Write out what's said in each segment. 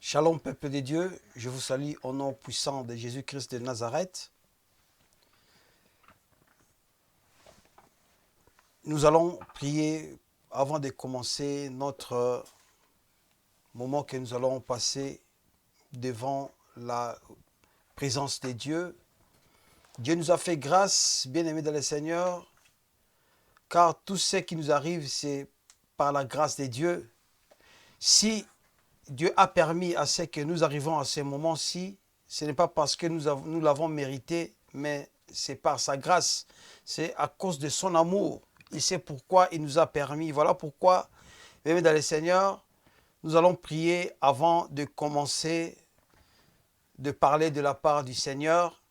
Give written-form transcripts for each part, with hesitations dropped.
Shalom peuple de Dieu, je vous salue au nom puissant de Jésus-Christ de Nazareth. Nous allons prier avant de commencer notre moment que nous allons passer devant la présence de Dieu. Dieu nous a fait grâce, bien-aimés dans le Seigneur, car tout ce qui nous arrive, c'est par la grâce de Dieu. Si Dieu a permis à ce que nous arrivons à ce moment-ci, ce n'est pas parce que nous l'avons mérité, mais c'est par sa grâce. C'est à cause de son amour. Il sait pourquoi il nous a permis. Voilà pourquoi, même dans le Seigneur, nous allons prier avant de commencer de parler de la part du Seigneur.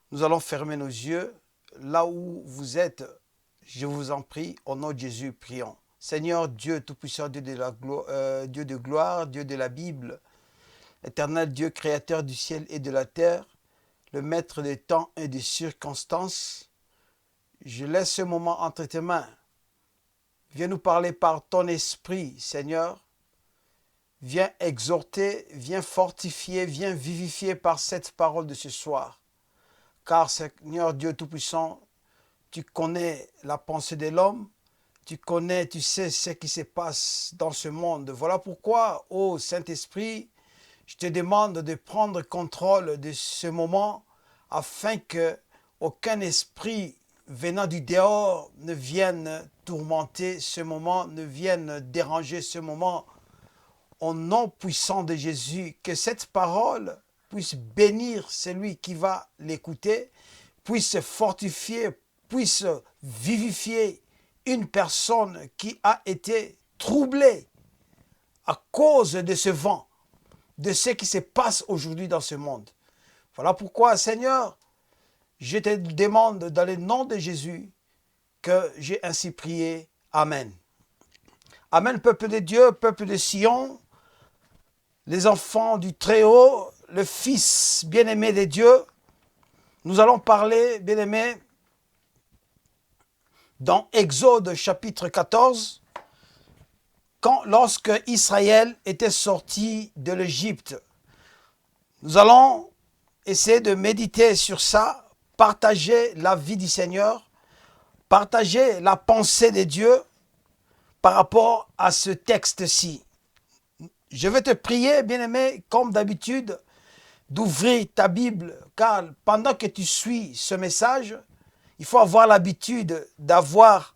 Nous allons fermer nos yeux. Là où vous êtes, je vous en prie, au nom de Jésus, prions. Seigneur Dieu Tout-Puissant, Dieu de gloire, Dieu de la Bible, éternel Dieu, créateur du ciel et de la terre, le maître des temps et des circonstances, je laisse ce moment entre tes mains. Viens nous parler par ton esprit, Seigneur. Viens exhorter, viens fortifier, viens vivifier par cette parole de ce soir. Car Seigneur Dieu Tout-Puissant, tu connais la pensée de l'homme, tu connais, tu sais ce qui se passe dans ce monde. Voilà pourquoi, ô Saint-Esprit, je te demande de prendre contrôle de ce moment afin que aucun esprit venant du dehors ne vienne tourmenter ce moment, ne vienne déranger ce moment. Au nom puissant de Jésus, que cette parole puisse bénir celui qui va l'écouter, puisse fortifier, puisse vivifier une personne qui a été troublée à cause de ce vent, de ce qui se passe aujourd'hui dans ce monde. Voilà pourquoi, Seigneur, je te demande dans le nom de Jésus que j'ai ainsi prié. Amen. Amen, peuple de Dieu, peuple de Sion, les enfants du Très-Haut, le Fils bien-aimé de Dieu. Nous allons parler, bien-aimés, dans Exode chapitre 14, lorsque Israël était sorti de l'Égypte. Nous allons essayer de méditer sur ça, partager la vie du Seigneur, partager la pensée de Dieu par rapport à ce texte-ci. Je vais te prier, bien-aimé, comme d'habitude, d'ouvrir ta Bible, car pendant que tu suis ce message, il faut avoir l'habitude d'avoir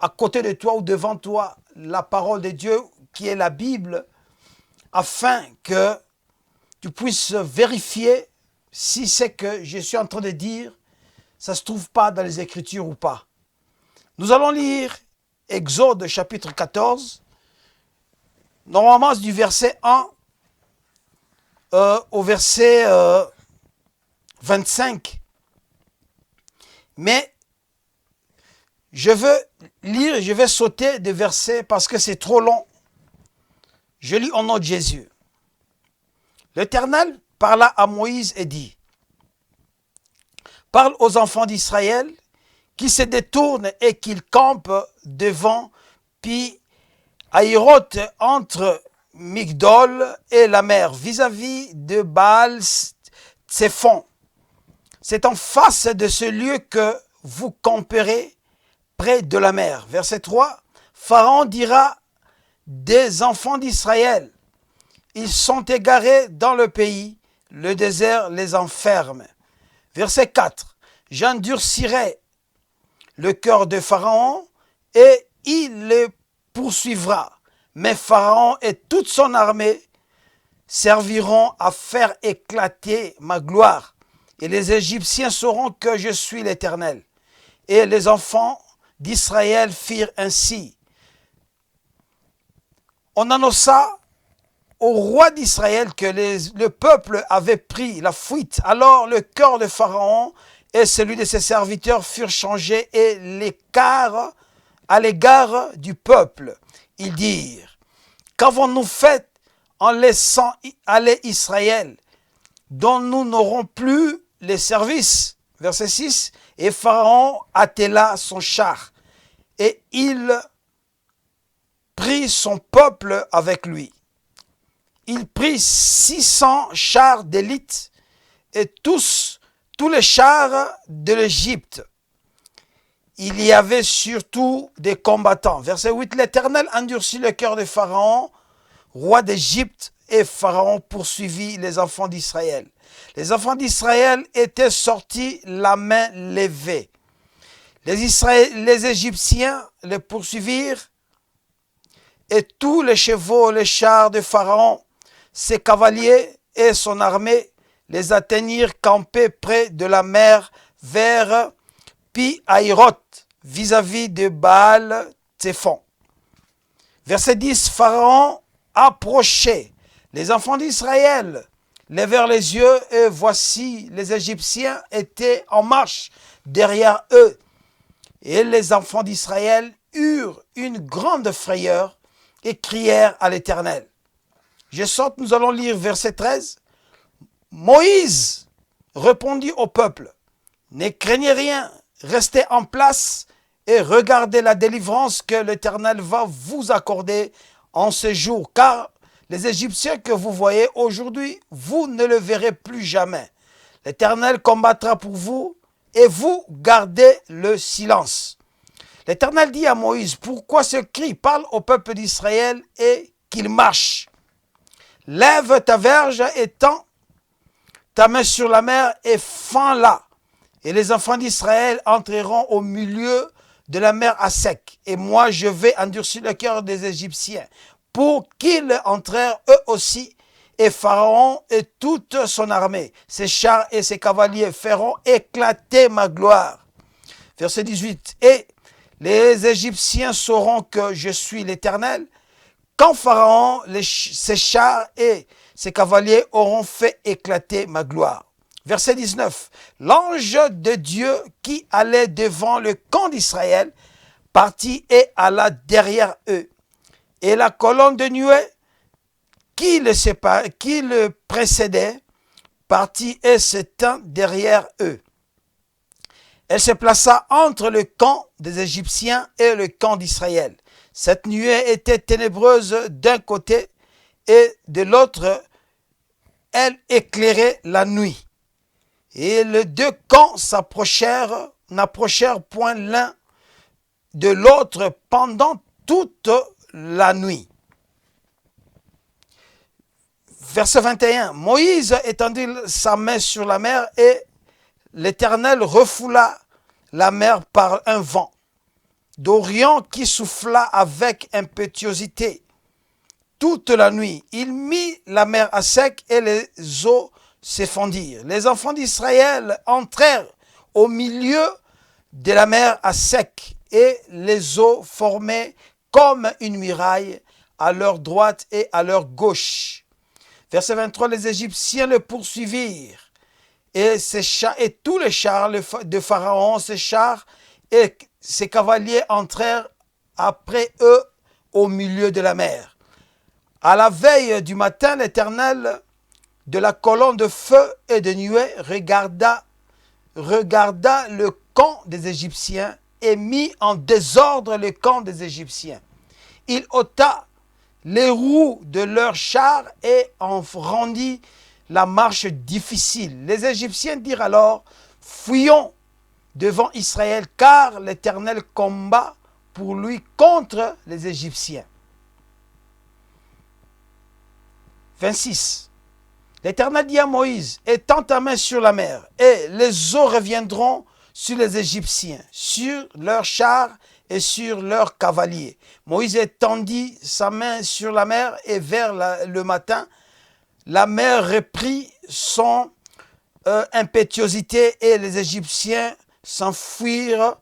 à côté de toi ou devant toi la parole de Dieu qui est la Bible, afin que tu puisses vérifier si ce que je suis en train de dire, ça ne se trouve pas dans les Écritures ou pas. Nous allons lire Exode chapitre 14, normalement du verset 1 au verset 25. Mais je veux lire, je vais sauter des versets parce que c'est trop long. Je lis au nom de Jésus. L'Éternel parla à Moïse et dit: parle aux enfants d'Israël qui se détournent et qu'ils campent devant Pi-Hahiroth entre Migdol et la mer, vis-à-vis de Baal-Tsephon. C'est en face de ce lieu que vous camperez près de la mer. Verset 3. Pharaon dira des enfants d'Israël: ils sont égarés dans le pays, le désert les enferme. Verset 4. J'endurcirai le cœur de Pharaon et il les poursuivra. Mais Pharaon et toute son armée serviront à faire éclater ma gloire. Et les Égyptiens sauront que je suis l'Éternel. Et les enfants d'Israël firent ainsi. On annonça au roi d'Israël que le peuple avait pris la fuite. Alors le cœur de Pharaon et celui de ses serviteurs furent changés et à l'égard du peuple. Ils dirent: qu'avons-nous fait en laissant aller Israël, dont nous n'aurons plus les services? Verset 6. Et Pharaon attela son char et il prit son peuple avec lui. il prit 600 chars d'élite et tous les chars de l'Égypte. Il y avait surtout des combattants. Verset 8, l'Éternel endurcit le cœur de Pharaon, roi d'Égypte, et Pharaon poursuivit les enfants d'Israël. Les enfants d'Israël étaient sortis la main levée. Les Égyptiens les poursuivirent et tous les chevaux, les chars de Pharaon, ses cavaliers et son armée les atteignirent campés près de la mer vers Pi-Hahiroth, vis-à-vis de Baal-Tséphon. Verset 10, Pharaon approchait. Les enfants d'Israël levèrent les yeux et voici les Égyptiens étaient en marche derrière eux. Et les enfants d'Israël eurent une grande frayeur et crièrent à l'Éternel. Je saute, nous allons lire verset 13. Moïse répondit au peuple, ne craignez rien, restez en place et regardez la délivrance que l'Éternel va vous accorder en ce jour, car les Égyptiens que vous voyez aujourd'hui, vous ne le verrez plus jamais. L'Éternel combattra pour vous et vous gardez le silence. L'Éternel dit à Moïse, pourquoi ce cri? Parle au peuple d'Israël et qu'il marche. Lève ta verge et tends ta main sur la mer et fends-la. Et les enfants d'Israël entreront au milieu de la mer à sec. Et moi, je vais endurcir le cœur des Égyptiens pour qu'ils entrèrent eux aussi. Et Pharaon et toute son armée, ses chars et ses cavaliers feront éclater ma gloire. Verset 18. Et les Égyptiens sauront que je suis l'Éternel quand Pharaon, ses chars et ses cavaliers auront fait éclater ma gloire. Verset 19. L'ange de Dieu qui allait devant le camp d'Israël partit et alla derrière eux. Et la colonne de nuée qui le précédait partit et se tint derrière eux. Elle se plaça entre le camp des Égyptiens et le camp d'Israël. Cette nuée était ténébreuse d'un côté et de l'autre, elle éclairait la nuit. Et les deux camps n'approchèrent point l'un de l'autre pendant toute la nuit. Verset 21. Moïse étendit sa main sur la mer et l'Éternel refoula la mer par un vent d'Orient qui souffla avec impétuosité toute la nuit. Il mit la mer à sec et les eaux se fondirent. Les enfants d'Israël entrèrent au milieu de la mer à sec et les eaux formaient comme une muraille à leur droite et à leur gauche. Verset 23, les Égyptiens le poursuivirent et tous les chars de Pharaon, ses chars et ses cavaliers entrèrent après eux au milieu de la mer. À la veille du matin, l'Éternel de la colonne de feu et de nuée regarda le camp des Égyptiens et mit en désordre le camp des Égyptiens. Il ôta les roues de leurs chars et en rendit la marche difficile. Les Égyptiens dirent alors, fuyons devant Israël, car l'Éternel combat pour lui contre les Égyptiens. 26. L'Éternel dit à Moïse, étends ta main sur la mer, et les eaux reviendront sur les Égyptiens, sur leurs chars et sur leurs cavaliers. Moïse étendit sa main sur la mer, et vers le matin, la mer reprit son impétuosité, et les Égyptiens s'enfuirent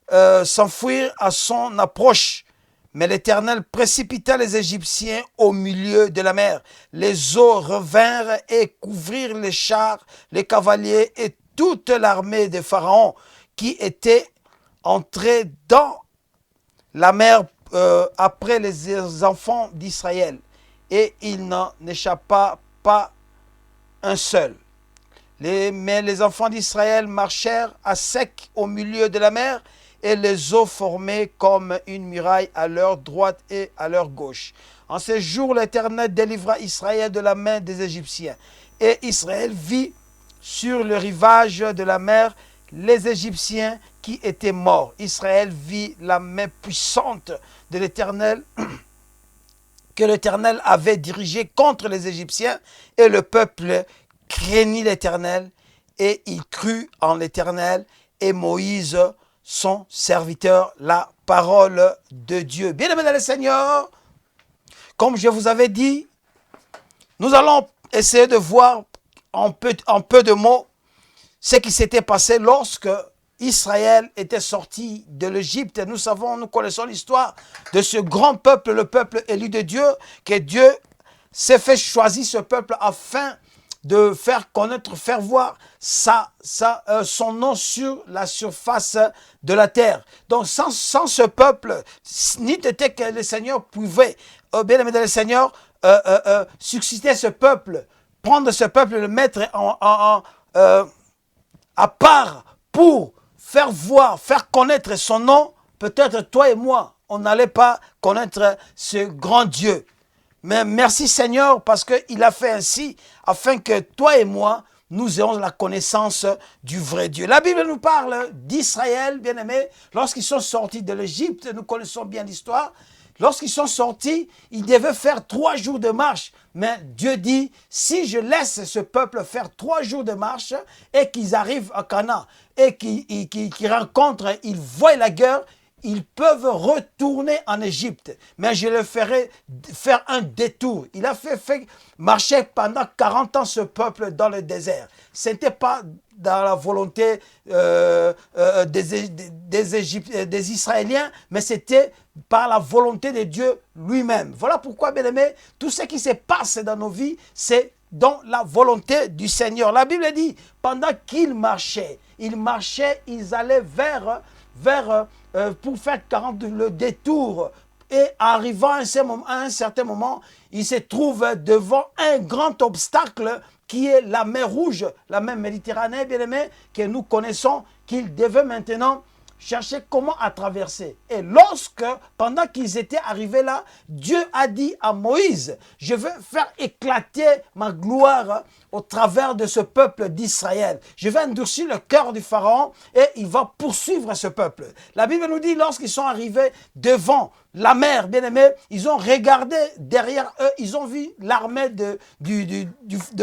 à son approche. Mais l'Éternel précipita les Égyptiens au milieu de la mer. Les eaux revinrent et couvrirent les chars, les cavaliers et toute l'armée de Pharaon qui était entrée dans la mer après les enfants d'Israël. Et il n'en échappa pas un seul. Mais les enfants d'Israël marchèrent à sec au milieu de la mer et les eaux formaient comme une muraille à leur droite et à leur gauche. En ce jour, l'Éternel délivra Israël de la main des Égyptiens. Et Israël vit sur le rivage de la mer les Égyptiens qui étaient morts. Israël vit la main puissante de l'Éternel que l'Éternel avait dirigée contre les Égyptiens, et le peuple craignit l'Éternel et il crut en l'Éternel et Moïse, son serviteur, la parole de Dieu. Bien-aimés dans le Seigneur, comme je vous avais dit, nous allons essayer de voir en peu de mots ce qui s'était passé lorsque Israël était sorti de l'Égypte. Nous connaissons l'histoire de ce grand peuple, le peuple élu de Dieu, que Dieu s'est fait choisir ce peuple afin de faire connaître, faire voir son nom sur la surface de la terre. Donc sans ce peuple, ni était que le Seigneur pouvait, bien aimé dans le Seigneur, susciter ce peuple, prendre ce peuple, le mettre à part pour faire voir, faire connaître son nom. Peut-être toi et moi, on n'allait pas connaître ce grand Dieu. Mais merci Seigneur parce qu'il a fait ainsi afin que toi et moi, nous ayons la connaissance du vrai Dieu. La Bible nous parle d'Israël, bien-aimés, lorsqu'ils sont sortis de l'Égypte. Nous connaissons bien l'histoire. Lorsqu'ils sont sortis, ils devaient faire 3 jours de marche. Mais Dieu dit, si je laisse ce peuple faire 3 jours de marche et qu'ils arrivent à Canaan et qu'ils rencontrent, ils voient la guerre, ils peuvent retourner en Égypte. Mais je le ferai faire un détour. Il a fait marcher pendant 40 ans ce peuple dans le désert. Ce n'était pas dans la volonté des Israéliens, mais c'était par la volonté de Dieu lui-même. Voilà pourquoi, bien aimés, tout ce qui se passe dans nos vies, c'est dans la volonté du Seigneur. La Bible dit, pendant qu'ils marchaient, ils allaient pour faire 40 le détour. Et arrivant à un certain moment, ils se trouvent devant un grand obstacle qui est la mer Rouge, la mer Méditerranée, bien aimé, que nous connaissons, qu'ils devaient maintenant chercher comment à traverser. Et pendant qu'ils étaient arrivés là, Dieu a dit à Moïse, je vais faire éclater ma gloire au travers de ce peuple d'Israël. Je vais endurcir le cœur du Pharaon et il va poursuivre ce peuple. La Bible nous dit, lorsqu'ils sont arrivés devant la mer, bien aimé, ils ont regardé derrière eux, ils ont vu l'armée de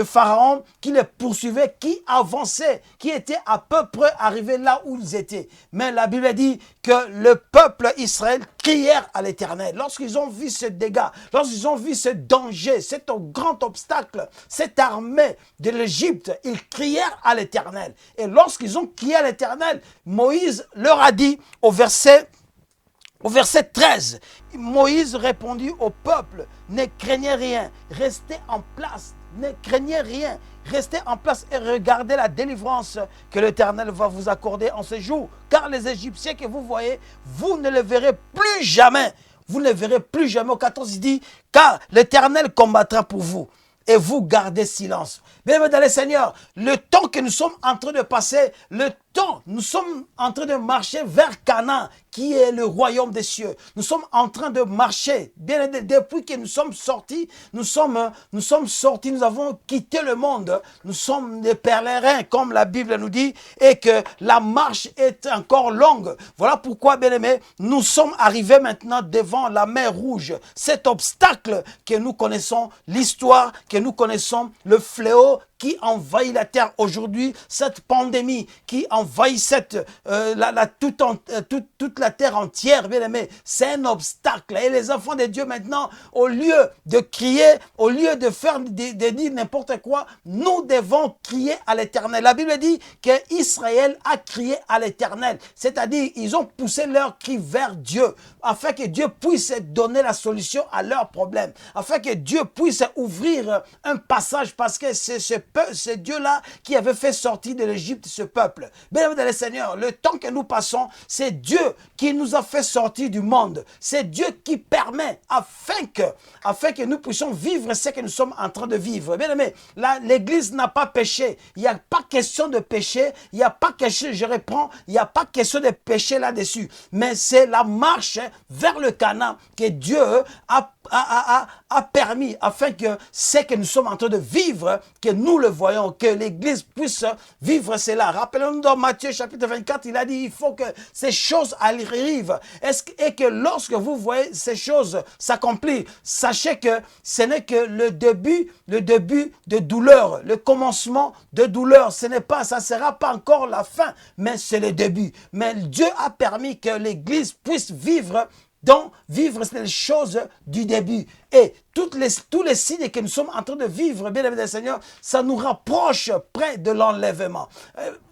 Pharaon qui les poursuivait, qui avançait, qui était à peu près arrivé là où ils étaient. Mais la Bible dit que le peuple Israël crièrent à l'Éternel. Lorsqu'ils ont vu ce dégât, lorsqu'ils ont vu ce danger, cet grand obstacle, cette armée de l'Égypte, ils crièrent à l'Éternel. Et lorsqu'ils ont crié à l'Éternel, Moïse leur a dit au verset 13, Moïse répondit au peuple, ne craignez rien, restez en place, ne craignez rien, restez en place et regardez la délivrance que l'Éternel va vous accorder en ce jour. Car les Égyptiens que vous voyez, vous ne les verrez plus jamais. Vous ne les verrez plus jamais. Au 14, il dit, car l'Éternel combattra pour vous. Et vous gardez silence. Bien, dans le Seigneur, le temps que nous sommes en train de passer, nous sommes en train de marcher vers Canaan, qui est le royaume des cieux. Nous sommes en train de marcher. Bien, depuis que nous sommes sortis, nous avons quitté le monde. Nous sommes des pèlerins, comme la Bible nous dit, et que la marche est encore longue. Voilà pourquoi, bien aimés, nous sommes arrivés maintenant devant la mer Rouge. Cet obstacle que nous connaissons, l'histoire que nous connaissons, le fléau qui envahit la terre aujourd'hui, cette pandémie qui envahit toute la terre entière, bien aimé, c'est un obstacle. Et les enfants de Dieu maintenant, au lieu de crier, au lieu de dire n'importe quoi, nous devons crier à l'Éternel. La Bible dit qu'Israël a crié à l'Éternel, c'est-à-dire ils ont poussé leur cri vers Dieu, afin que Dieu puisse donner la solution à leurs problèmes, afin que Dieu puisse ouvrir un passage, parce que c'est ce ce Dieu-là qui avait fait sortir de l'Égypte ce peuple. Bien-aimés dans le Seigneur, le temps que nous passons, c'est Dieu qui nous a fait sortir du monde. C'est Dieu qui permet afin que nous puissions vivre ce que nous sommes en train de vivre. Bien-aimés, l'Église n'a pas péché. Il n'y a pas question de péché. Il n'y a pas question, je reprends, il n'y a pas question de péché là-dessus. Mais c'est la marche vers le Canaan que Dieu a permis afin que ce que nous sommes en train de vivre, que nous le voyons, que l'Église puisse vivre cela. Rappelons-nous dans Matthieu chapitre 24, il a dit, il faut que ces choses arrivent. Et que lorsque vous voyez ces choses s'accomplir, sachez que ce n'est que le début de douleur, le commencement de douleur. Ce n'est pas, ça ne sera pas encore la fin, mais c'est le début. Mais Dieu a permis que l'Église puisse vivre les choses du début. Et tous les signes que nous sommes en train de vivre, bien aimé des Seigneur, ça nous rapproche près de l'enlèvement.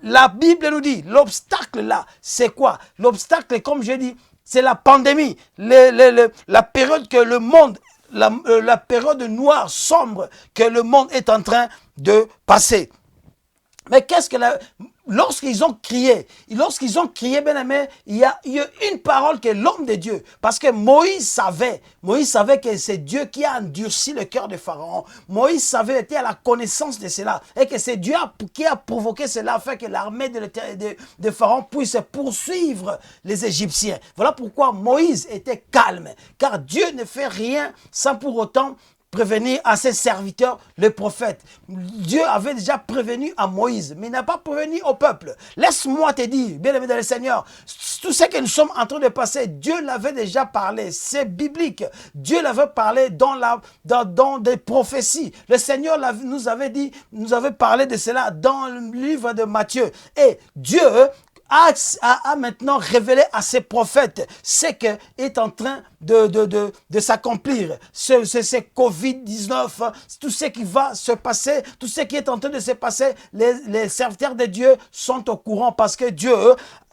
La Bible nous dit, l'obstacle là, c'est quoi? L'obstacle, comme je dis, c'est la pandémie, la période que le monde, la période noire, sombre, que le monde est en train de passer. Mais qu'est-ce que lorsqu'ils ont crié, bien aimé, il y a une parole que l'homme de Dieu, parce que Moïse savait que c'est Dieu qui a endurci le cœur de Pharaon. Moïse savait, était à la connaissance de cela, et que c'est Dieu qui a provoqué cela afin que l'armée de Pharaon puisse poursuivre les Égyptiens. Voilà pourquoi Moïse était calme, car Dieu ne fait rien sans pour autant prévenir à ses serviteurs, les prophètes. Dieu avait déjà prévenu à Moïse, mais il n'a pas prévenu au peuple. Laisse-moi te dire, bien aimé dans le Seigneur, tout ce que nous sommes en train de passer, Dieu l'avait déjà parlé. C'est biblique. Dieu l'avait parlé dans des prophéties. Le Seigneur nous avait parlé de cela dans le livre de Matthieu. Et Dieu a maintenant révélé à ses prophètes ce qui est en train de s'accomplir. C'est Covid-19, tout ce qui va se passer, tout ce qui est en train de se passer, les serviteurs de Dieu sont au courant parce que Dieu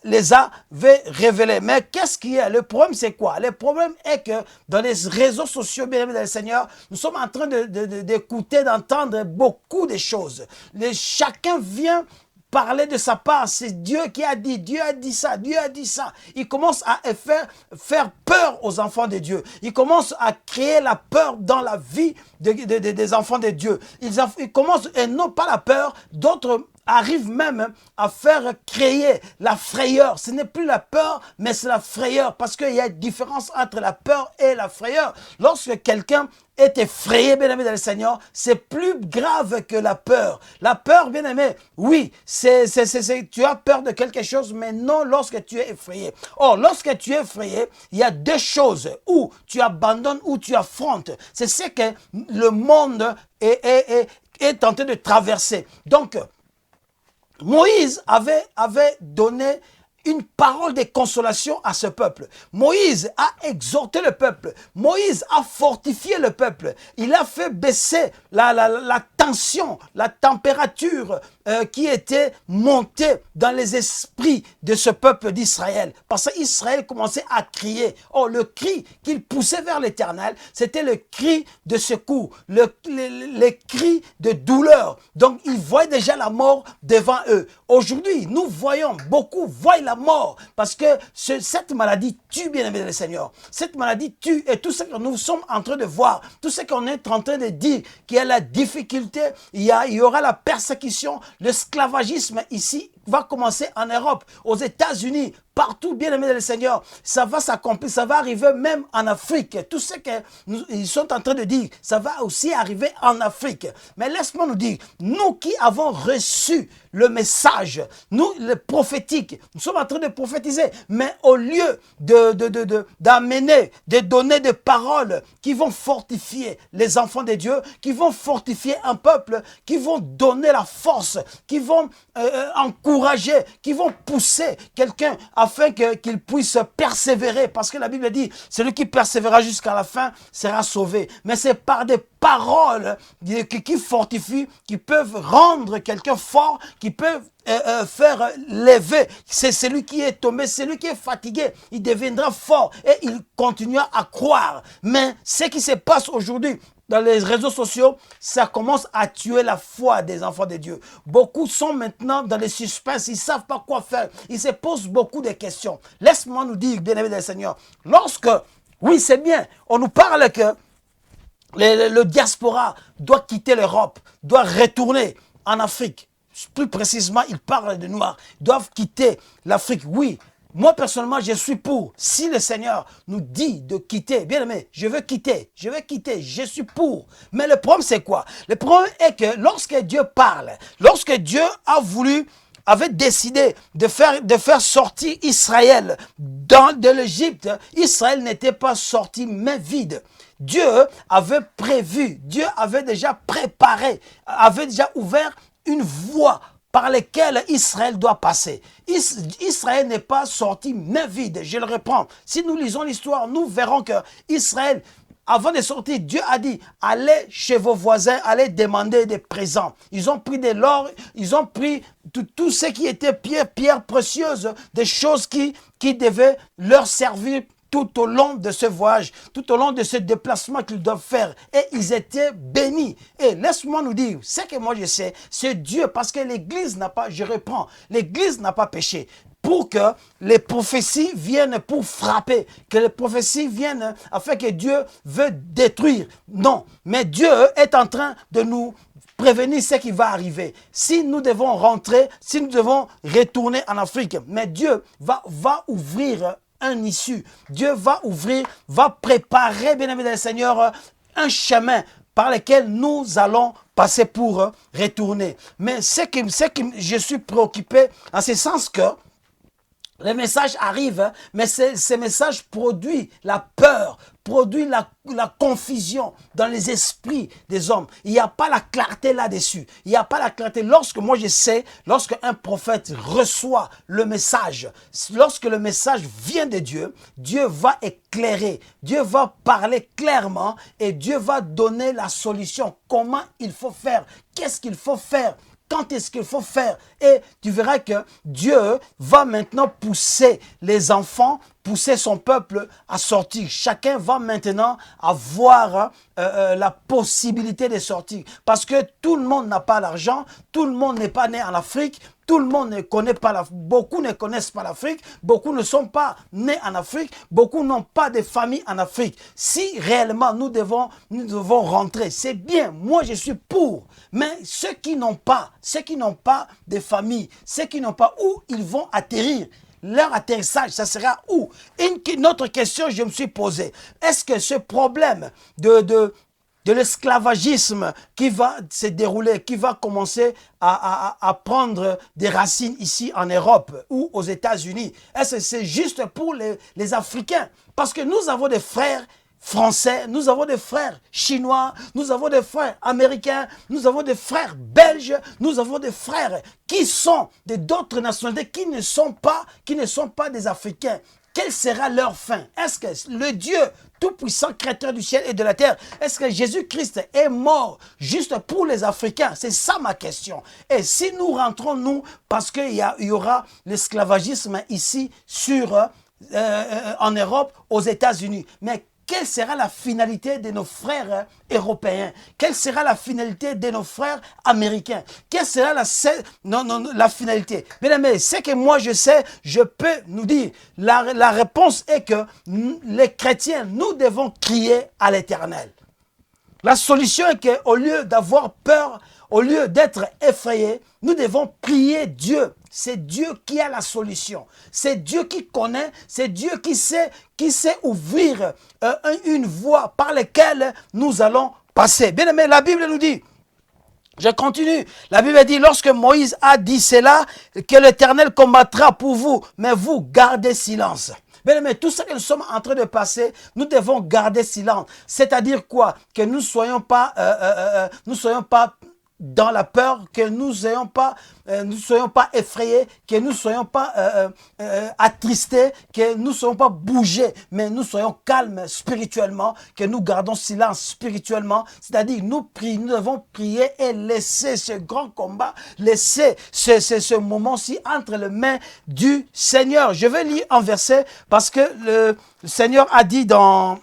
les avait révélés. Mais qu'est-ce qui est? Le problème, c'est quoi? Le problème est que dans les réseaux sociaux, bien aimés dans le Seigneur, nous sommes en train d'écouter, d'entendre beaucoup de choses. Chacun vient parler de sa part, c'est Dieu qui a dit, Dieu a dit ça, Dieu a dit ça. Il commence à faire peur aux enfants de Dieu. Il commence à créer la peur dans la vie des enfants de Dieu. Ils commencent, et non pas la peur, d'autres arrivent même à faire créer la frayeur. Ce n'est plus la peur, mais c'est la frayeur, parce qu'il y a une différence entre la peur et la frayeur. Lorsque quelqu'un est effrayé, bien aimé dans le Seigneur, c'est plus grave que la peur. La peur, bien aimé, oui, tu as peur de quelque chose, mais non lorsque tu es effrayé. Or, lorsque tu es effrayé, il y a deux choses, ou tu abandonnes ou tu affrontes. C'est ce que le monde est tenté de traverser. Donc, Moïse avait donné une parole de consolation à ce peuple. Moïse a exhorté le peuple. Moïse a fortifié le peuple. Il a fait baisser la tension, la température qui était montée dans les esprits de ce peuple d'Israël. Parce qu'Israël commençait à crier. Oh, le cri qu'il poussait vers l'Éternel, c'était le cri de secours, le cri de douleur. Donc, ils voyaient déjà la mort devant eux. Aujourd'hui, nous voyons, beaucoup voient la mort parce que cette maladie tue, bien aimé le Seigneur. Cette maladie tue, et tout ce que nous sommes en train de voir, tout ce qu'on est en train de dire, qu'il y a la difficulté, il y aura la persécution, l'esclavagisme ici va commencer en Europe, aux États-Unis, partout, bien aimé le Seigneur. Ça va s'accomplir, ça va arriver même en Afrique. Tout ce qu'ils sont en train de dire, ça va aussi arriver en Afrique. Mais laisse-moi nous dire, nous qui avons reçu le message, nous, le prophétique, nous sommes en train de prophétiser, mais au lieu d'amener, de donner des paroles qui vont fortifier les enfants de Dieu, qui vont fortifier un peuple, qui vont donner la force, qui vont encourager, qui vont pousser quelqu'un afin qu'il puisse persévérer. Parce que la Bible dit, celui qui persévérera jusqu'à la fin sera sauvé. Mais c'est par des paroles qui fortifient, qui peuvent rendre quelqu'un fort, qui peuvent faire lever. C'est celui qui est tombé, celui qui est fatigué, il deviendra fort et il continuera à croire. Mais ce qui se passe aujourd'hui, dans les réseaux sociaux, ça commence à tuer la foi des enfants de Dieu. Beaucoup sont maintenant dans les suspens, ils ne savent pas quoi faire. Ils se posent beaucoup de questions. Laisse-moi nous dire, bien-aimé des Seigneurs, lorsque, oui c'est bien, on nous parle que le diaspora doit quitter l'Europe, doit retourner en Afrique. Plus précisément, il parle de Noirs. Ils doivent quitter l'Afrique, oui. Moi, personnellement, je suis pour. Si le Seigneur nous dit de quitter, bien aimé, je veux quitter, je suis pour. Mais le problème, c'est quoi? Le problème est que lorsque Dieu parle, lorsque Dieu avait décidé de faire sortir Israël de l'Égypte, Israël n'était pas sorti main vide. Dieu avait prévu, Dieu avait déjà préparé, avait déjà ouvert une voie par lesquelles Israël doit passer. Israël n'est pas sorti main vide, je le reprends. Si nous lisons l'histoire, nous verrons que Israël, avant de sortir, Dieu a dit, allez chez vos voisins, allez demander des présents. Ils ont pris de l'or, ils ont pris tout ce qui était pierres précieuses, des choses qui devaient leur servir tout au long de ce voyage, tout au long de ce déplacement qu'ils doivent faire. Et ils étaient bénis. Et laisse-moi nous dire, ce que moi je sais, c'est Dieu, parce que l'Église n'a pas, je reprends, l'Église n'a pas péché. Pour que les prophéties viennent pour frapper, que les prophéties viennent afin que Dieu veut détruire. Non, mais Dieu est en train de nous prévenir ce qui va arriver. Si nous devons rentrer, si nous devons retourner en Afrique, mais Dieu va ouvrir un issue. Dieu va ouvrir, va préparer, bien aimé le Seigneur, un chemin par lequel nous allons passer pour retourner. Mais je suis préoccupé en ce sens que les messages arrivent, mais ces messages produisent la peur, produisent la confusion dans les esprits des hommes. Il n'y a pas la clarté là-dessus. Il n'y a pas la clarté. Lorsque un prophète reçoit le message, lorsque le message vient de Dieu, Dieu va éclairer, Dieu va parler clairement et Dieu va donner la solution. Comment il faut faire? Qu'est-ce qu'il faut faire? Quand est-ce qu'il faut faire? Et tu verras que Dieu va maintenant pousser les enfants, pousser son peuple à sortir. Chacun va maintenant avoir la possibilité de sortir. Parce que tout le monde n'a pas l'argent, tout le monde n'est pas né en Afrique, tout le monde ne connaît pas beaucoup ne connaissent pas l'Afrique, beaucoup ne sont pas nés en Afrique, beaucoup n'ont pas de famille en Afrique. Si réellement nous devons rentrer, c'est bien, moi je suis pour. Mais ceux qui n'ont pas de famille, ceux qui n'ont pas où ils vont atterrir, leur atterrissage, ça sera où? Une autre question je me suis posée. Est-ce que ce problème de l'esclavagisme qui va se dérouler, qui va commencer à prendre des racines ici en Europe ou aux États-Unis, est-ce que c'est juste pour les Africains? Parce que nous avons des frères français, nous avons des frères chinois, nous avons des frères américains, nous avons des frères belges, nous avons des frères qui sont d'autres nationalités, qui ne sont pas des Africains. Quelle sera leur fin? Est-ce que le Dieu tout-puissant, créateur du ciel et de la terre, est-ce que Jésus-Christ est mort juste pour les Africains? C'est ça ma question. Et si nous rentrons, nous, parce qu'il y aura l'esclavagisme ici en Europe, aux États-Unis, mais quelle sera la finalité de nos frères européens? Quelle sera la finalité de nos frères américains? Quelle sera la finalité? Bien aimé, ce que moi je sais, je peux nous dire. La réponse est que les chrétiens, nous devons crier à l'Éternel. La solution est qu'au lieu d'avoir peur, au lieu d'être effrayés, nous devons prier Dieu. C'est Dieu qui a la solution. C'est Dieu qui connaît, c'est Dieu qui sait ouvrir une voie par laquelle nous allons passer. Bien aimé, la Bible nous dit, je continue, la Bible dit, lorsque Moïse a dit cela, que l'Éternel combattra pour vous, mais vous gardez silence. Bien aimé, tout ce que nous sommes en train de passer, nous devons garder silence. C'est-à-dire quoi? Que nous ne soyons pas dans la peur, que nous soyons pas effrayés, que nous soyons pas attristés, que nous soyons pas bougés, mais nous soyons calmes spirituellement, que nous gardons silence spirituellement, c'est-à-dire nous devons prier et laisser ce grand combat, laisser ce moment-ci entre les mains du Seigneur. Je vais lire un verset parce que le Seigneur a dit dans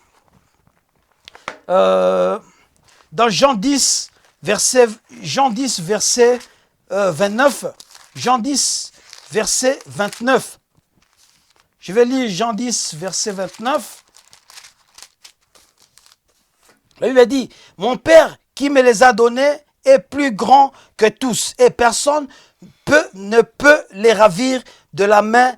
dans Jean 10, verset 29. Jean 10, verset 29. Je vais lire Jean 10, verset 29. La Bible dit, « Mon Père qui me les a donnés est plus grand que tous, et personne ne peut les ravir de la main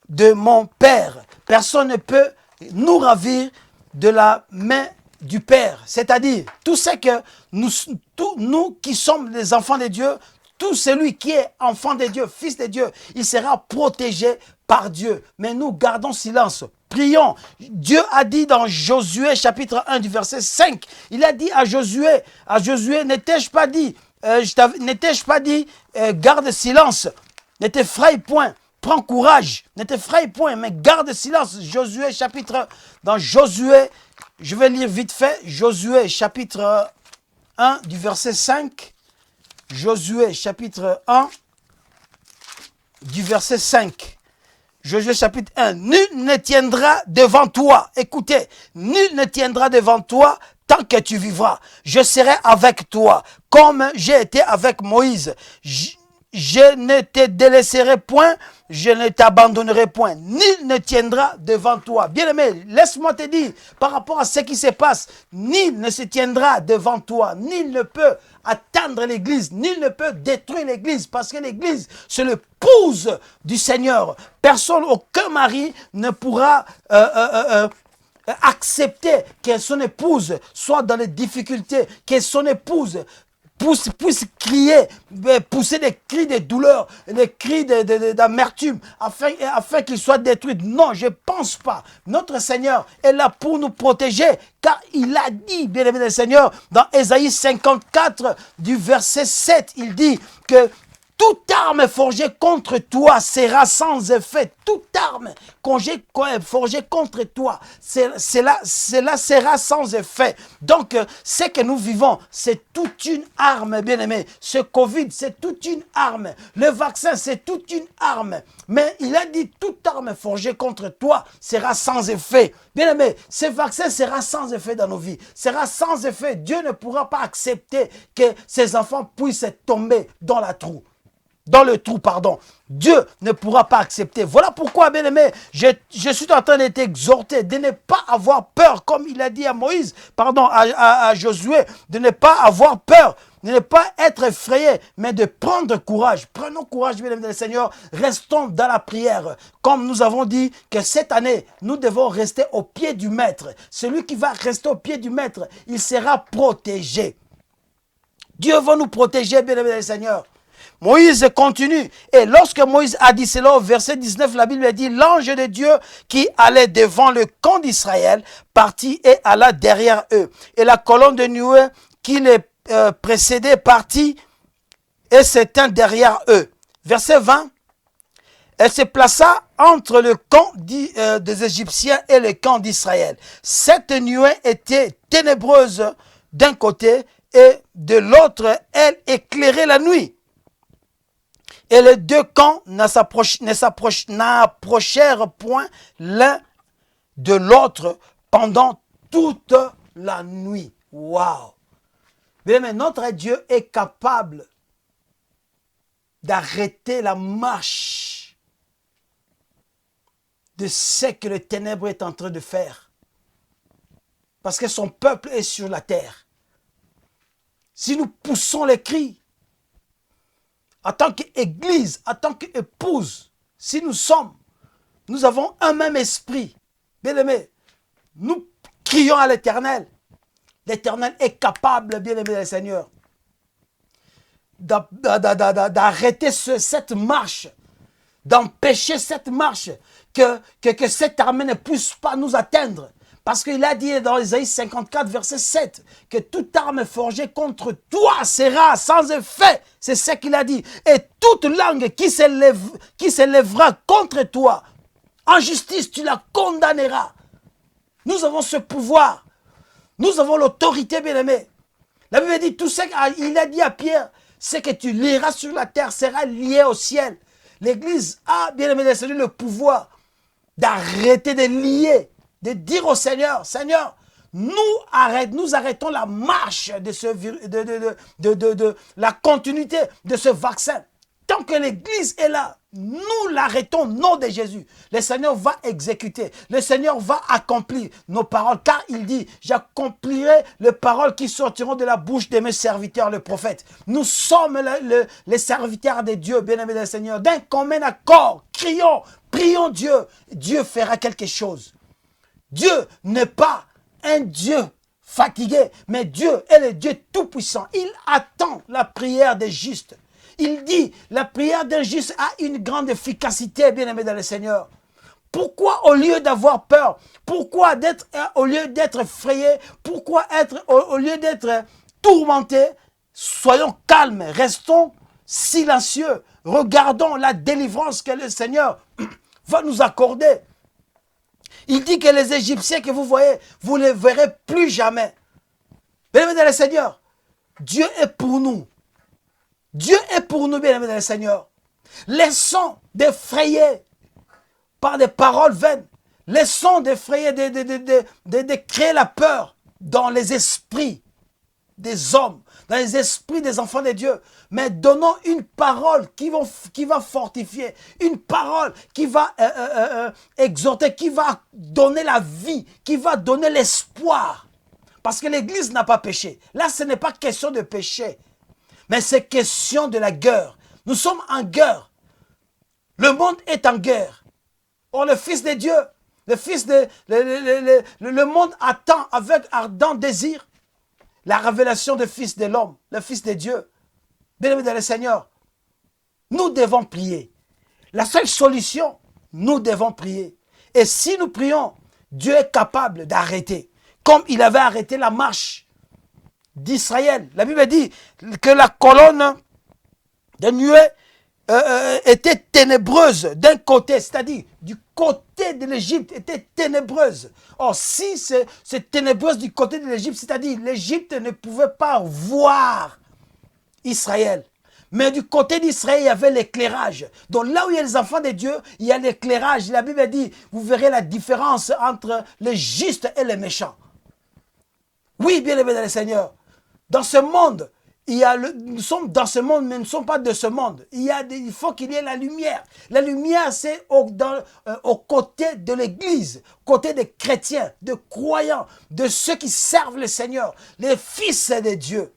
de mon Père. » Personne ne peut nous ravir de la main du Père. C'est-à-dire, tout ce que nous qui sommes les enfants de Dieu, tout celui qui est enfant de Dieu, fils de Dieu, il sera protégé par Dieu. Mais nous gardons silence. Prions. Dieu a dit dans Josué chapitre 1 du verset 5, il a dit à Josué, n'étais-je pas dit, garde silence, ne t'effraie point, prends courage, ne t'effraie point, mais garde silence. Josué chapitre, dans Josué, je vais lire vite fait, Josué chapitre 1 du verset 5, Josué chapitre 1 du verset 5. Josué chapitre 1. Nul ne tiendra devant toi. Écoutez, nul ne tiendra devant toi tant que tu vivras. Je serai avec toi, comme j'ai été avec Moïse. Je ne te délaisserai point, je ne t'abandonnerai point. Nul ne tiendra devant toi. Bien-aimé, laisse-moi te dire, par rapport à ce qui se passe, nul ne se tiendra devant toi. Nul ne peut atteindre l'église. Nul ne peut détruire l'église, parce que l'église, c'est l'épouse du Seigneur. Personne, aucun mari ne pourra accepter que son épouse soit dans les difficultés, que son épouse puisse crier, pousser des cris de douleur, des cris d'amertume, afin qu'il soit détruit. Non, je ne pense pas. Notre Seigneur est là pour nous protéger, car il a dit, bien-aimé le Seigneur, dans Ésaïe 54, du verset 7, il dit que toute arme forgée contre toi sera sans effet. Toute arme forgée contre toi, cela sera sans effet. Donc, ce que nous vivons, c'est toute une arme, bien-aimé. Ce Covid, c'est toute une arme. Le vaccin, c'est toute une arme. Mais il a dit, toute arme forgée contre toi sera sans effet. Bien-aimé, ce vaccin sera sans effet dans nos vies. Sera sans effet. Dieu ne pourra pas accepter que ses enfants puissent tomber dans le trou. Dieu ne pourra pas accepter. Voilà pourquoi, bien-aimé, je suis en train de t'exhorter de ne pas avoir peur, comme il a dit à Moïse, à Josué, de ne pas avoir peur, de ne pas être effrayé, mais de prendre courage. Prenons courage, bien-aimé du Seigneur, restons dans la prière. Comme nous avons dit que cette année, nous devons rester au pied du Maître. Celui qui va rester au pied du Maître, il sera protégé. Dieu va nous protéger, bien-aimé du Seigneur. Moïse continue. Et lorsque Moïse a dit cela, au verset 19, la Bible dit, l'ange de Dieu qui allait devant le camp d'Israël partit et alla derrière eux. Et la colonne de nuée qui les précédait partit et s'éteint derrière eux. Verset 20, elle se plaça entre le camp des Égyptiens et le camp d'Israël. Cette nuée était ténébreuse d'un côté et de l'autre, elle éclairait la nuit. Et les deux camps n'approchèrent point l'un de l'autre pendant toute la nuit. Waouh! Mais notre Dieu est capable d'arrêter la marche de ce que le ténèbre est en train de faire. Parce que son peuple est sur la terre. Si nous poussons les cris, en tant qu'Église, en tant qu'épouse, si nous avons un même esprit, bien-aimé, nous crions à l'Éternel. L'Éternel est capable, bien-aimé le Seigneur, d'arrêter cette marche, d'empêcher cette marche, que cette armée ne puisse pas nous atteindre. Parce qu'il a dit dans Ésaïe 54, verset 7, que toute arme forgée contre toi sera sans effet. C'est ce qu'il a dit. Et toute langue qui s'élèvera contre toi, en justice, tu la condamneras. Nous avons ce pouvoir. Nous avons l'autorité, bien-aimé. La Bible dit, tout ce qu'il a dit à Pierre, c'est que tu liras sur la terre sera lié au ciel. L'Église a, bien-aimé, le pouvoir d'arrêter de lier, de dire au Seigneur, Seigneur, nous arrêtons la marche de la continuité de ce vaccin. Tant que l'Église est là, nous l'arrêtons au nom de Jésus. Le Seigneur va exécuter, le Seigneur va accomplir nos paroles, car il dit, j'accomplirai les paroles qui sortiront de la bouche de mes serviteurs, le prophète. Nous sommes les serviteurs de Dieu, bien-aimés du Seigneur. D'un commun accord, crions, prions Dieu. Dieu fera quelque chose. Dieu n'est pas un Dieu fatigué, mais Dieu est le Dieu tout-puissant. Il attend la prière des justes. Il dit, la prière d'un juste a une grande efficacité, bien-aimé dans le Seigneur. Pourquoi au lieu d'avoir peur, pourquoi au lieu d'être effrayé, pourquoi au lieu d'être tourmenté, soyons calmes, restons silencieux, regardons la délivrance que le Seigneur va nous accorder. Il dit que les Égyptiens que vous voyez, vous ne les verrez plus jamais. Bien-aimé dans le Seigneur, Dieu est pour nous. Dieu est pour nous, bien-aimés dans le Seigneur. Laissons d'effrayer par des paroles vaines. Laissons d'effrayer, de créer la peur dans les esprits des hommes, dans les esprits des enfants de Dieu. Mais donnons une parole qui va fortifier, une parole qui va exhorter, qui va donner la vie, qui va donner l'espoir. Parce que l'Église n'a pas péché. Là, ce n'est pas question de péché. Mais c'est question de la guerre. Nous sommes en guerre. Le monde est en guerre. Or, le Fils de Dieu, le monde attend avec ardent désir la révélation du Fils de l'homme, le Fils de Dieu. Bien-aimés dans le Seigneur, nous devons prier. La seule solution, nous devons prier. Et si nous prions, Dieu est capable d'arrêter. Comme il avait arrêté la marche d'Israël. La Bible dit que la colonne de nuée était ténébreuse d'un côté, c'est-à-dire du côté de l'Égypte était ténébreuse. Or, si c'est ténébreuse du côté de l'Égypte, c'est-à-dire l'Égypte ne pouvait pas voir Israël. Mais du côté d'Israël, il y avait l'éclairage. Donc là où il y a les enfants de Dieu, il y a l'éclairage. La Bible dit, vous verrez la différence entre les justes et les méchants. Oui, bien aimé dans le Seigneur. Dans ce monde, nous sommes dans ce monde, mais nous ne sommes pas de ce monde. Il faut qu'il y ait la lumière. La lumière, c'est au côté de l'Église, côté des chrétiens, des croyants, de ceux qui servent le Seigneur, les fils de Dieu.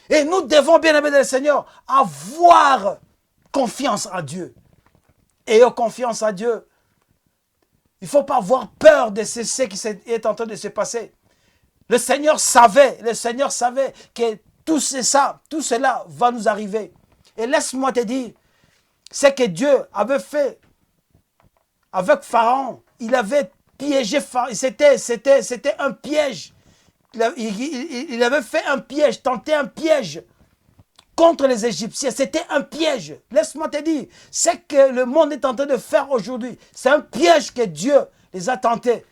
Et nous devons, bien aimés dans le Seigneur, avoir confiance en Dieu. Ayons confiance en Dieu. Il ne faut pas avoir peur de ce qui est en train de se passer. Le Seigneur savait que tout cela va nous arriver. Et laisse-moi te dire, c'est que Dieu avait fait avec Pharaon. Il avait piégé Pharaon. C'était un piège. Il avait fait un piège, tenté un piège contre les Égyptiens. C'était un piège. Laisse-moi te dire, c'est que le monde est en train de faire aujourd'hui. C'est un piège que Dieu les a tentés.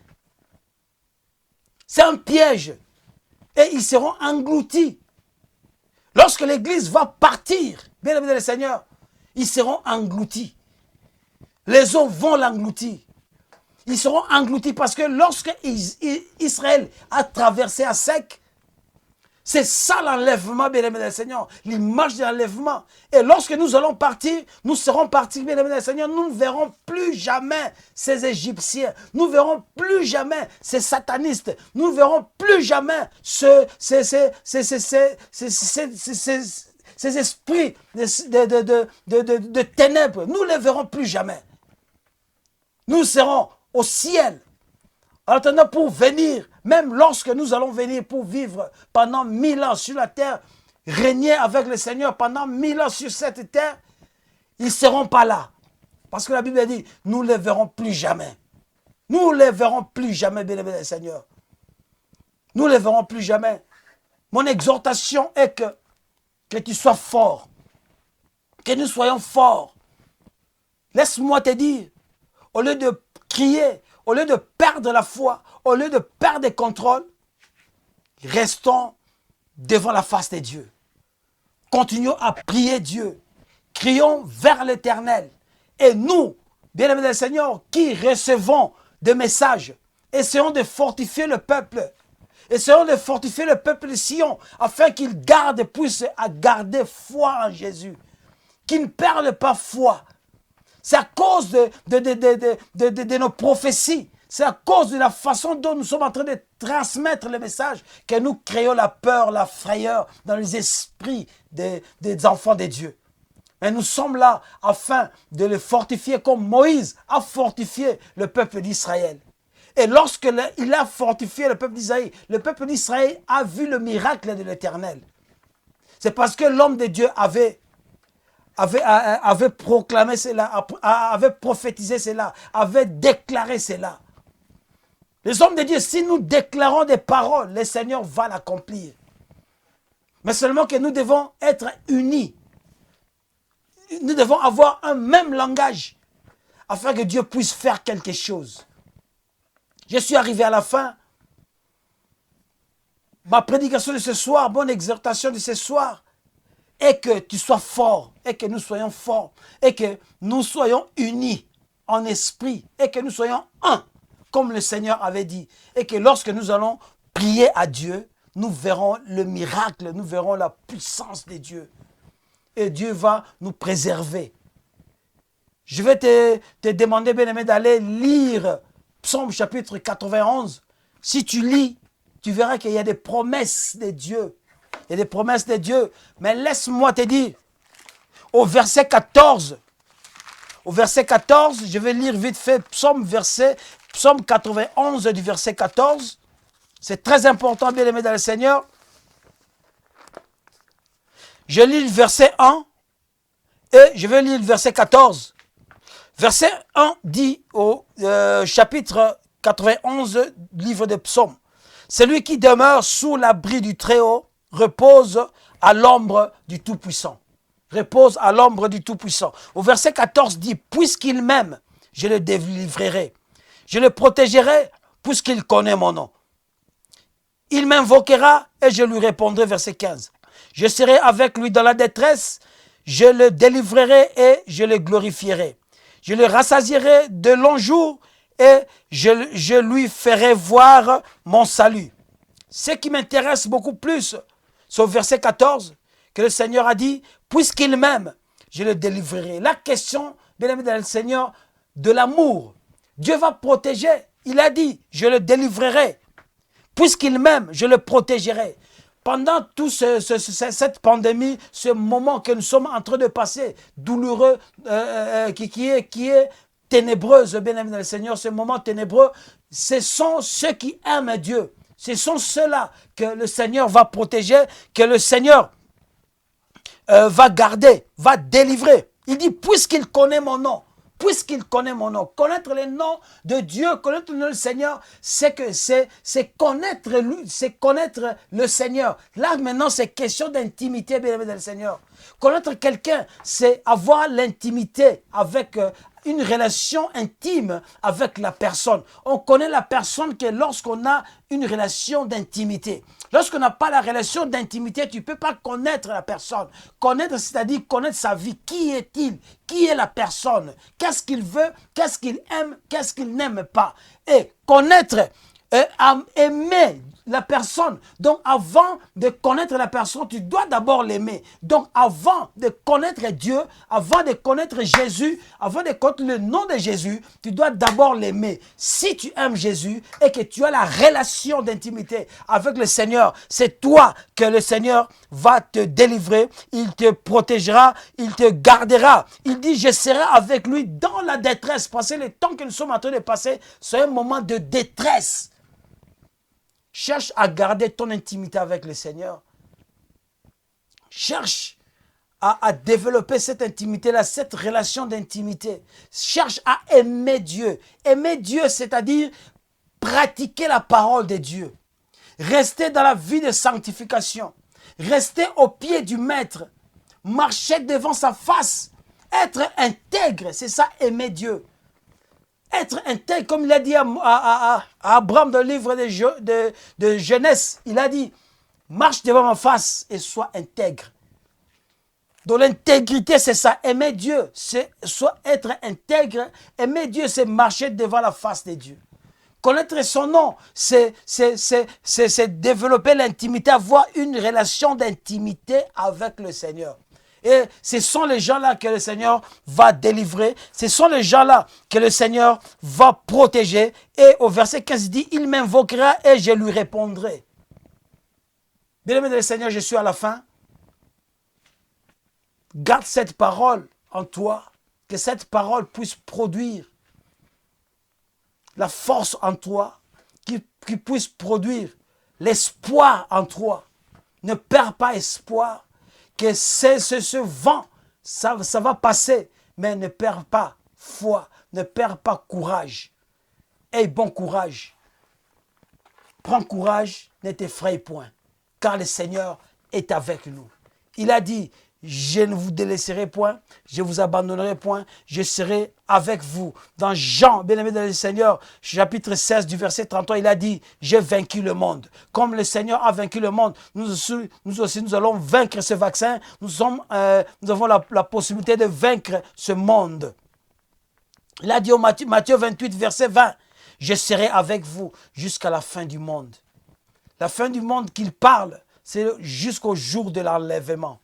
C'est un piège. Et ils seront engloutis. Lorsque l'Église va partir, bien aimé le Seigneur, ils seront engloutis. Les eaux vont l'engloutir. Ils seront engloutis parce que lorsque Israël a traversé à sec, c'est ça l'enlèvement, bien-aimé le Seigneur, l'image de l'enlèvement. Et lorsque nous allons partir, nous serons partis, bien-aimé le Seigneur, nous ne verrons plus jamais ces Égyptiens, nous ne verrons plus jamais ces satanistes, nous ne verrons plus jamais ces esprits de ténèbres, nous ne les verrons plus jamais. Nous serons au ciel. En attendant pour venir, même lorsque nous allons venir pour vivre pendant 1000 ans sur la terre, régner avec le Seigneur pendant 1000 ans sur cette terre, ils ne seront pas là. Parce que la Bible dit, nous ne les verrons plus jamais. Nous ne les verrons plus jamais, bien-aimés le Seigneur. Nous ne les verrons plus jamais. Mon exhortation est que tu sois fort. Que nous soyons forts. Laisse-moi te dire, au lieu de crier, au lieu de perdre la foi, au lieu de perdre le contrôle, restons devant la face de Dieu. Continuons à prier Dieu. Crions vers l'Éternel. Et nous, bien-aimés du Seigneur, qui recevons des messages, essayons de fortifier le peuple. Essayons de fortifier le peuple de Sion, afin qu'il puisse garder foi en Jésus. Qu'il ne perde pas foi. C'est à cause de nos prophéties. C'est à cause de la façon dont nous sommes en train de transmettre le message que nous créons la peur, la frayeur dans les esprits des enfants de Dieu. Mais nous sommes là afin de le fortifier comme Moïse a fortifié le peuple d'Israël. Et lorsqu'il a fortifié le peuple d'Israël a vu le miracle de l'Éternel. C'est parce que l'homme de Dieu avait proclamé cela, avait prophétisé cela, avait déclaré cela. Les hommes de Dieu, si nous déclarons des paroles, le Seigneur va l'accomplir. Mais seulement que nous devons être unis. Nous devons avoir un même langage afin que Dieu puisse faire quelque chose. Je suis arrivé à la fin. Ma prédication de ce soir, mon exhortation de ce soir, est que tu sois fort, et que nous soyons forts, et que nous soyons unis en esprit, et que nous soyons un, comme le Seigneur avait dit. Et que lorsque nous allons prier à Dieu, nous verrons le miracle, nous verrons la puissance de Dieu. Et Dieu va nous préserver. Je vais te demander, bien-aimé, d'aller lire Psaume chapitre 91. Si tu lis, tu verras qu'il y a des promesses de Dieu. Il y a des promesses de Dieu. Mais laisse-moi te dire, au verset 14, je vais lire vite fait Psaume 91 du verset 14. C'est très important, bien-aimé dans le Seigneur. Je lis le verset 1 et je vais lire le verset 14. Verset 1 dit au chapitre 91, livre des Psaumes. Celui qui demeure sous l'abri du Très-Haut repose à l'ombre du Tout-Puissant. Repose à l'ombre du Tout-Puissant. Au verset 14 dit, puisqu'il m'aime, je le délivrerai. Je le protégerai puisqu'il connaît mon nom. Il m'invoquera et je lui répondrai, verset 15. Je serai avec lui dans la détresse, je le délivrerai et je le glorifierai. Je le rassasierai de longs jours et je lui ferai voir mon salut. Ce qui m'intéresse beaucoup plus, c'est au verset 14, que le Seigneur a dit, puisqu'il m'aime, je le délivrerai. La question, bien aimé dans le Seigneur, de l'amour. Dieu va protéger. Il a dit, je le délivrerai. Puisqu'il m'aime, je le protégerai. Pendant toute cette pandémie, ce moment que nous sommes en train de passer, douloureux, qui est ténébreuse, bien-aimé dans le Seigneur, ce moment ténébreux, ce sont ceux qui aiment Dieu. Ce sont ceux-là que le Seigneur va protéger, que le Seigneur va garder, va délivrer. Il dit, puisqu'il connaît mon nom. Puisqu'il connaît mon nom, connaître le nom de Dieu, connaître le nom du Seigneur, c'est connaître lui, c'est connaître le Seigneur. Là maintenant, c'est question d'intimité, bien aimé dans le Seigneur. Connaître quelqu'un, c'est avoir l'intimité avec une relation intime avec la personne. On connaît la personne que lorsqu'on a une relation d'intimité. Lorsqu'on n'a pas la relation d'intimité, tu ne peux pas connaître la personne. Connaître, c'est-à-dire connaître sa vie. Qui est-il? Qui est la personne? Qu'est-ce qu'il veut? Qu'est-ce qu'il aime? Qu'est-ce qu'il n'aime pas? Et connaître, aimer la personne. Donc, avant de connaître la personne, tu dois d'abord l'aimer. Donc, avant de connaître Dieu, avant de connaître Jésus, avant de connaître le nom de Jésus, tu dois d'abord l'aimer. Si tu aimes Jésus et que tu as la relation d'intimité avec le Seigneur, c'est toi que le Seigneur va te délivrer. Il te protégera, il te gardera. Il dit, je serai avec lui dans la détresse. Parce que le temps que nous sommes en train de passer, c'est un moment de détresse. Cherche à garder ton intimité avec le Seigneur. Cherche à développer cette intimité-là, cette relation d'intimité. Cherche à aimer Dieu. Aimer Dieu, c'est-à-dire pratiquer la parole de Dieu. Rester dans la vie de sanctification. Rester au pied du Maître. Marcher devant sa face. Être intègre, c'est ça, aimer Dieu. Être intègre, comme il a dit à Abraham dans le livre de Genèse, il a dit, marche devant ma face et sois intègre. Donc l'intégrité, c'est ça, aimer Dieu, c'est soit être intègre, aimer Dieu, c'est marcher devant la face de Dieu. connaître son nom, c'est développer l'intimité, avoir une relation d'intimité avec le Seigneur. Et ce sont les gens-là que le Seigneur va délivrer. Ce sont les gens-là que le Seigneur va protéger. Et au verset 15, il dit, il m'invoquera et je lui répondrai. Bien-aimé du Seigneur, je suis à la fin. Garde cette parole en toi, que cette parole puisse produire la force en toi, qui puisse produire l'espoir en toi. Ne perds pas espoir, que ce vent, ça va passer, mais ne perds pas foi, ne perds pas courage. Aie bon courage. Prends courage, ne t'effraie point, car le Seigneur est avec nous. Il a dit, je ne vous délaisserai point, je ne vous abandonnerai point, je serai avec vous. Dans Jean, bien-aimé dans le Seigneur, chapitre 16 du verset 33, il a dit, j'ai vaincu le monde. Comme le Seigneur a vaincu le monde, nous aussi, nous allons vaincre ce vaccin. Nous avons la possibilité de vaincre ce monde. Il a dit au Matthieu 28, verset 20, je serai avec vous jusqu'à la fin du monde. La fin du monde qu'il parle, c'est jusqu'au jour de l'enlèvement.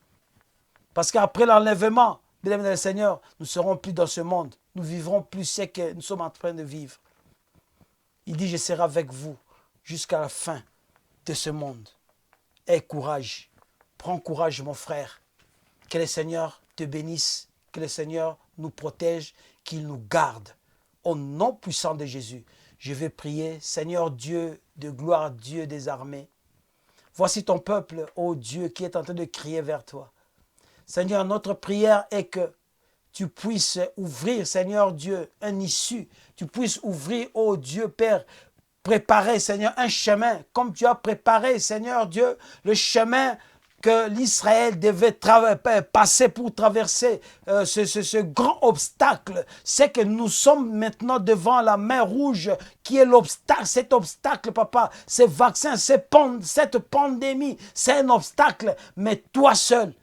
Parce qu'après l'enlèvement, mesdames et messieurs, Seigneur, nous ne serons plus dans ce monde. Nous vivrons plus ce que nous sommes en train de vivre. Il dit, je serai avec vous jusqu'à la fin de ce monde. Aie courage. Prends courage, mon frère. Que le Seigneur te bénisse. Que le Seigneur nous protège. Qu'il nous garde. Au nom puissant de Jésus, je vais prier. Seigneur Dieu de gloire, Dieu des armées. Voici ton peuple, ô Dieu, qui est en train de crier vers toi. Seigneur, notre prière est que tu puisses ouvrir, Seigneur Dieu, un issue. Tu puisses ouvrir, ô Dieu Père, préparer, Seigneur, un chemin, comme tu as préparé, Seigneur Dieu, le chemin que l'Israël devait passer pour traverser ce grand obstacle. C'est que nous sommes maintenant devant la mer rouge qui est l'obstacle, cet obstacle, papa, ces vaccins, cette pandémie, c'est un obstacle, mais toi seul,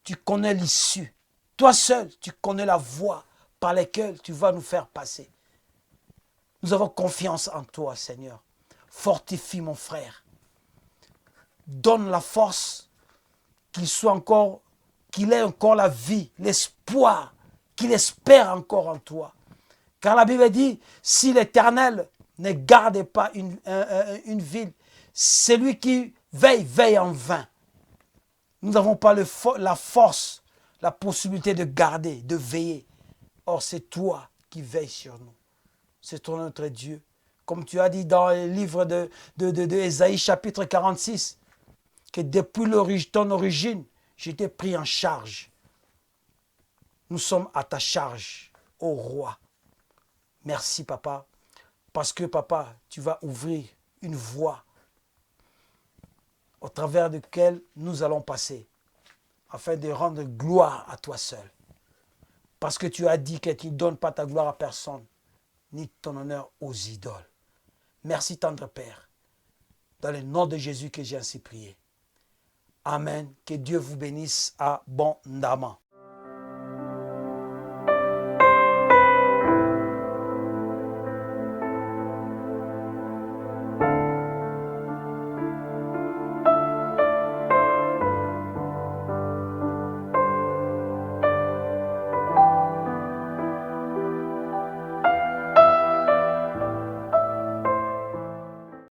tu connais l'issue. Toi seul, tu connais la voie par laquelle tu vas nous faire passer. Nous avons confiance en toi, Seigneur. Fortifie mon frère. Donne la force qu'il ait encore la vie, l'espoir, qu'il espère encore en toi. Car la Bible dit, si l'Éternel ne garde pas une ville, celui qui veille en vain. Nous n'avons pas la force, la possibilité de garder, de veiller. Or, c'est toi qui veilles sur nous. C'est toi notre Dieu. Comme tu as dit dans le livre de Ésaïe chapitre 46, que depuis ton origine, je t'ai pris en charge. Nous sommes à ta charge, ô roi. Merci, papa, parce que, papa, tu vas ouvrir une voie au travers de laquelle nous allons passer, afin de rendre gloire à toi seul. Parce que tu as dit que tu ne donnes pas ta gloire à personne, ni ton honneur aux idoles. Merci, tendre Père, dans le nom de Jésus que j'ai ainsi prié. Amen. Que Dieu vous bénisse abondamment.